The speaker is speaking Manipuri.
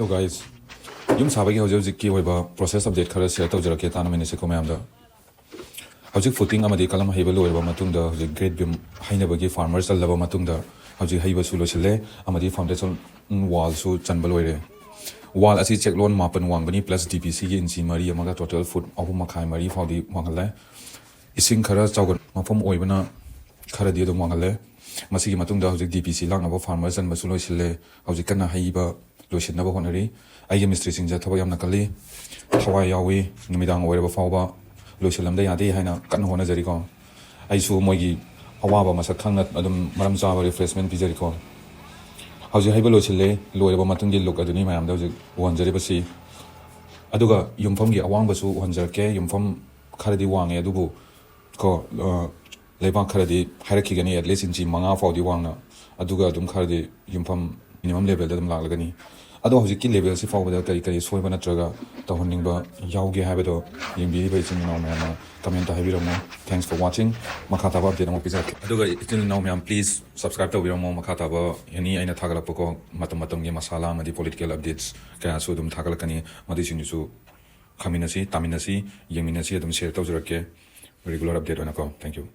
Hello guys, yum sabagi hojik ki hoiba process update khara share tawjarake tana mene se ko mayam da hojik footing amadi kalam haiba loiba matung da hojik grade beam hainabagi farmers allaba matung da hojik haiba su losile amadi foundation wall su chanbal loire wall asi check loan mapan wangbani plus dpc gi inchi mari amaga total foot ahum makhai mari faudi wangale ising khara chawgan mafam oibana khara di dum wangale masigi matung da hojik dpc langnaba farmers and masu losile hojik kana haiba lotion na honari ai mystery sing ja thaba yamna kali thawai yawi numidang oireba fawba lotion da yade haina kan hona jari ko ai su moigi awaba masak khangna adum maram jaba refreshment bijari ko hauji haiba lochile loireba matung gi look aduni mayam da hauji wanjari basi aduga yumfam gi awang basu wanjarke yumfam kharadi wange adubu ko leba kharadi hairaki gani at least inchi manga fawdi wangna aduga adum kharadi yumfam minimum level da dum laglagani ado hojiki level si fawda kari kari soiba natraga tahoningba yauge habado yimbi ba isin now man comment ta habiramo thanks for watching makata ba update mo pizak aduga itin now man please subscribe to biramo makata ba yani aina thagala poko matam ge masala madi political updates kaya so dum thagalakani madi sinu khaminasi taminasi yeminasi adum share tawjurake regular update ona ko thank you